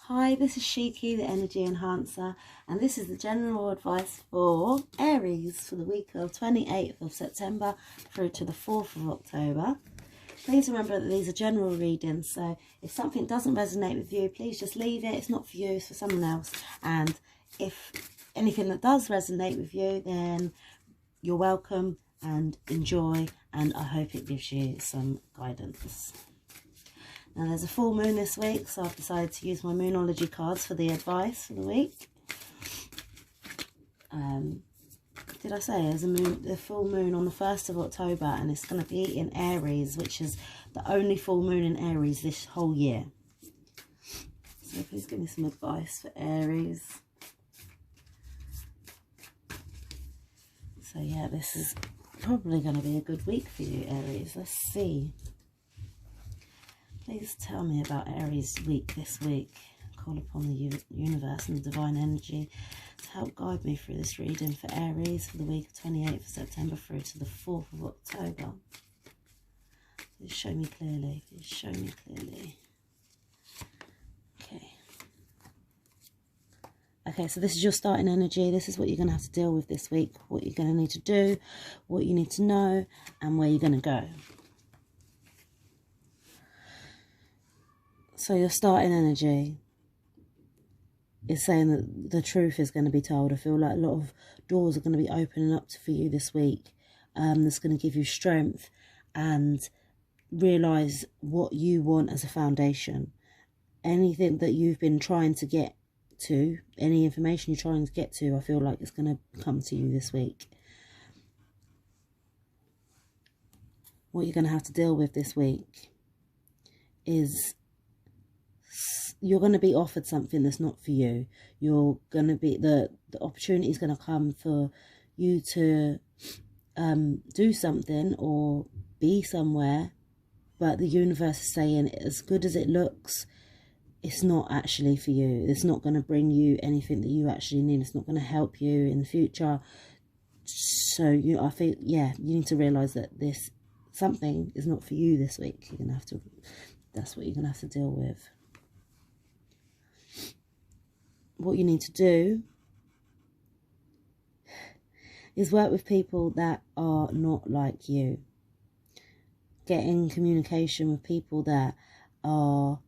Hi, this is Shiki, the Energy Enhancer, and this is the general advice for Aries for the week of 28th of September through to the 4th of October. Please remember that these are general readings, so if something doesn't resonate with you, please just leave it. It's not for you, it's for someone else. And if anything that does resonate with you, then you're welcome and enjoy, and I hope it gives you some guidance. Now there's a full moon this week, so I've decided to use my Moonology cards for the advice for the week. Did I say there's a full moon on the 1st of October, and it's going to be in Aries, which is the only full moon in Aries this whole year. So please give me some advice for Aries. So yeah, this is probably going to be a good week for you, Aries. Let's see. Please tell me about Aries week this week. Call upon the universe and the divine energy to help guide me through this reading for Aries for the week of 28th of September through to the 4th of October. Please show me clearly. Please show me clearly. Okay. Okay, so this is your starting energy. This is what you're going to have to deal with this week. What you're going to need to do, what you need to know, and where you're going to go. So your starting energy is saying that the truth is going to be told. I feel like a lot of doors are going to be opening up for you this week. That's going to give you strength and realise what you want as a foundation. Anything that you've been trying to get to, any information you're trying to get to, I feel like it's going to come to you this week. What you're going to have to deal with this week is you're going to be offered something that's not for you. You're going to be, the opportunity is going to come for you to do something or be somewhere, but the universe is saying, as good as it looks, it's not actually for you. It's not going to bring you anything that you actually need. It's not going to help you in the future. So I feel, yeah, you need to realise that this something is not for you this week. You're going to have to, that's what you're going to have to deal with. What you need to do is work with people that are not like you. Get in communication with people that are,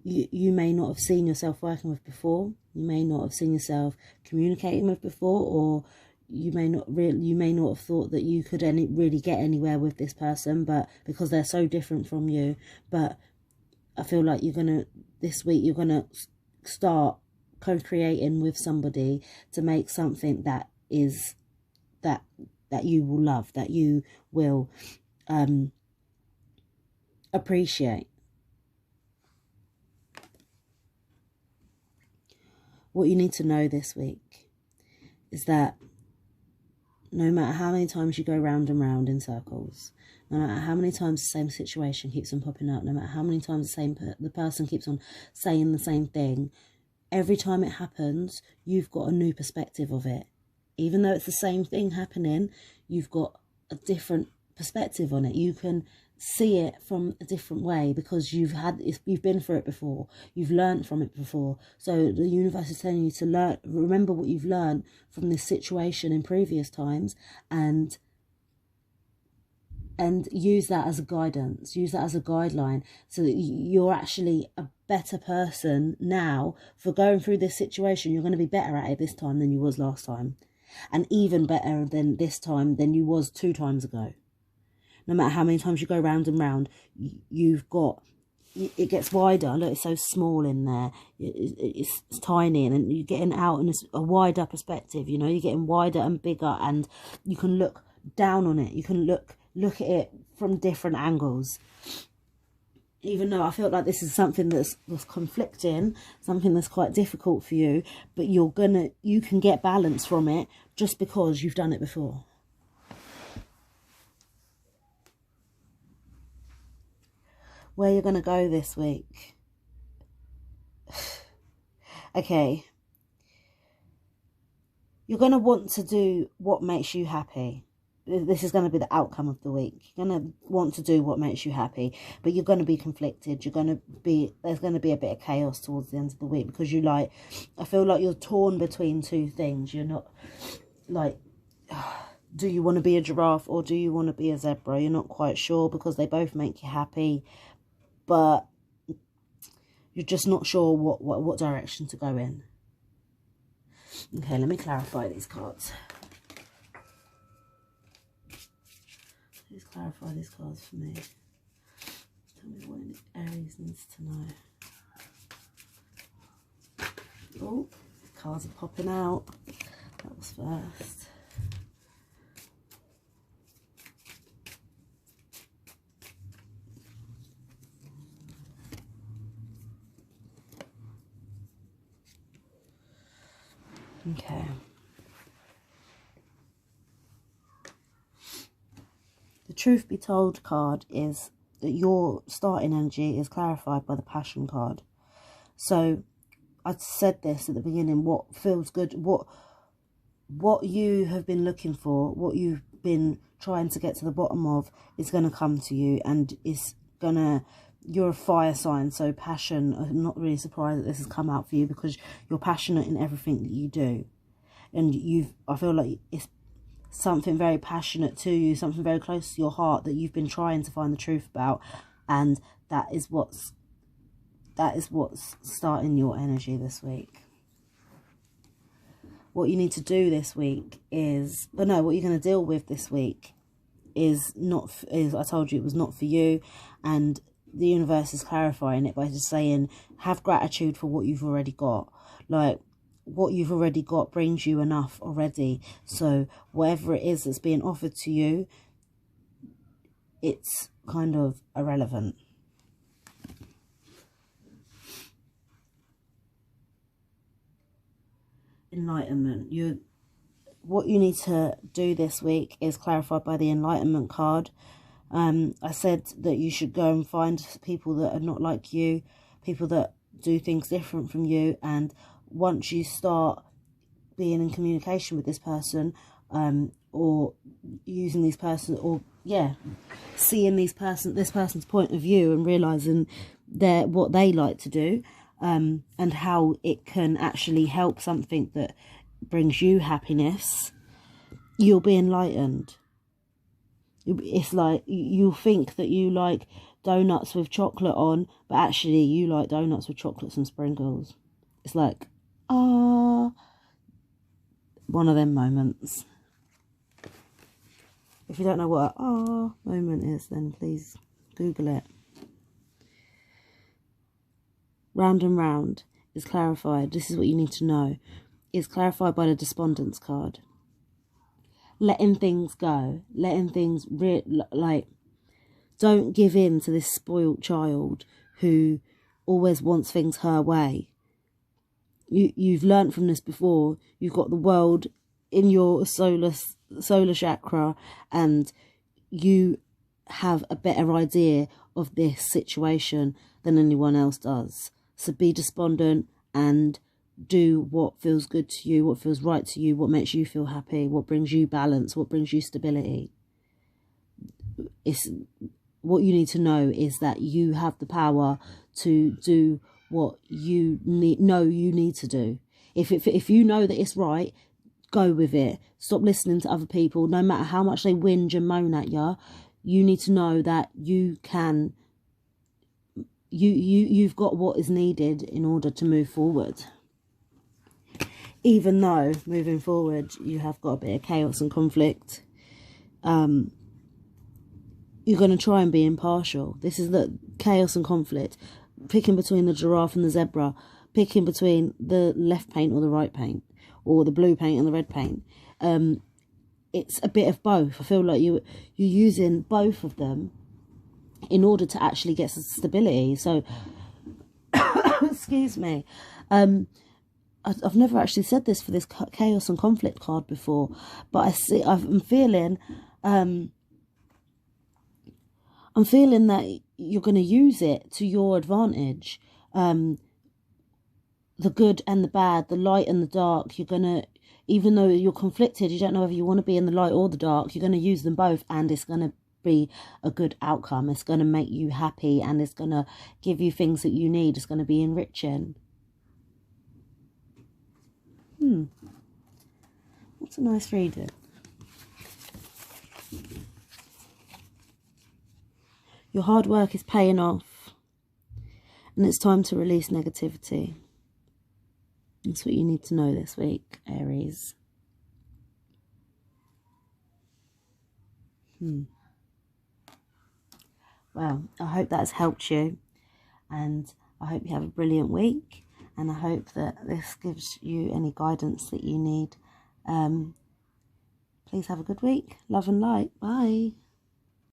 you may not have seen yourself working with before. You may not have seen yourself communicating with before, or you may not have thought that you could really get anywhere with this person, but because they're so different from you. But I feel like this week you're gonna start co-creating with somebody to make something that is that you will love, that you will appreciate. What you need to know this week is that no matter how many times you go round and round in circles, no matter how many times the same situation keeps on popping up, no matter how many times the person keeps on saying the same thing, every time it happens, you've got a new perspective of it. Even though it's the same thing happening, you've got a different perspective on it. You can see it from a different way because you've been through it before. You've learned from it before. So the universe is telling you to remember what you've learned from this situation in previous times, and use that as a guidance, use that as a guideline, so that you're actually a better person now for going through this situation. You're going to be better at it this time than you was last time, and even better than this time than you was 2 times ago. No matter how many times you go round and round, it gets wider. Look, it's so small in there. It's tiny, and you're getting out in a wider perspective. You know, you're getting wider and bigger, and you can look down on it. You can look at it from different angles. Even though I feel like this is something that's conflicting, something that's quite difficult for you, but you can get balance from it just because you've done it before. Where you're going to go this week. Okay. You're going to want to do what makes you happy. this is going to be the outcome of the week. You're going to want to do what makes you happy, but you're going to be conflicted. There's going to be a bit of chaos towards the end of the week, because I feel like you're torn between two things. You're not like, do you want to be a giraffe or do you want to be a zebra? You're not quite sure, because they both make you happy, but you're just not sure what direction to go in. Okay, let me clarify these cards. Please clarify these cards for me. Tell me what Aries needs to know. Oh, cards are popping out. That was first. Okay. The truth be told card is that your starting energy is clarified by the passion card. So I said this at the beginning, what feels good, what you have been looking for, what you've been trying to get to the bottom of, is going to come to you, and you're a fire sign, so passion. I'm not really surprised that this has come out for you, because you're passionate in everything that you do. And I feel like it's something very passionate to you, something very close to your heart that you've been trying to find the truth about. And that is what's starting your energy this week. What you need to do this week is, what you're going to deal with this week is I told you it was not for you, and the universe is clarifying it by just saying, have gratitude for what you've already got. Like, what you've already got brings you enough already. So whatever it is that's being offered to you, it's kind of irrelevant. Enlightenment. What you need to do this week is clarified by the Enlightenment card. I said that you should go and find people that are not like you, people that do things different from you, and once you start being in communication with this person, or using this person, or seeing this person's point of view and realizing what they like to do, and how it can actually help something that brings you happiness, you'll be enlightened. It's like you'll think that you like donuts with chocolate on, but actually you like donuts with chocolates and sprinkles. It's like, one of them moments. If you don't know what a moment is, then please Google it. Round and round is clarified. This is what you need to know. It's clarified by the Despondence card. Letting things go. Letting things, don't give in to this spoilt child who always wants things her way. You've learnt from this before. You've got the world in your solar chakra, and you have a better idea of this situation than anyone else does. So be despondent and do what feels good to you, what feels right to you, what makes you feel happy, what brings you balance, what brings you stability. What you need to know is that you have the power to do what you need to do. If you know that it's right, go with it. Stop listening to other people. No matter how much they whinge and moan at you, you need to know that you can. You've got what is needed in order to move forward. Even though moving forward you have got a bit of chaos and conflict, you're going to try and be impartial. This is the chaos and conflict. Picking between the giraffe and the zebra. Picking between the left paint or the right paint. Or the blue paint and the red paint. It's a bit of both. I feel like you're using both of them in order to actually get some stability. So, excuse me. I've never actually said this for this chaos and conflict card before, but I'm feeling that you're going to use it to your advantage. The good and the bad, the light and the dark, you're going to even though you're conflicted, you don't know whether you want to be in the light or the dark, you're going to use them both, and it's going to be a good outcome. It's going to make you happy, and it's going to give you things that you need. It's going to be enriching. What's a nice reading? Your hard work is paying off, and it's time to release negativity. That's what you need to know this week, Aries. Well, I hope that's helped you, and I hope you have a brilliant week, and I hope that this gives you any guidance that you need. Please have a good week. Love and light. Bye.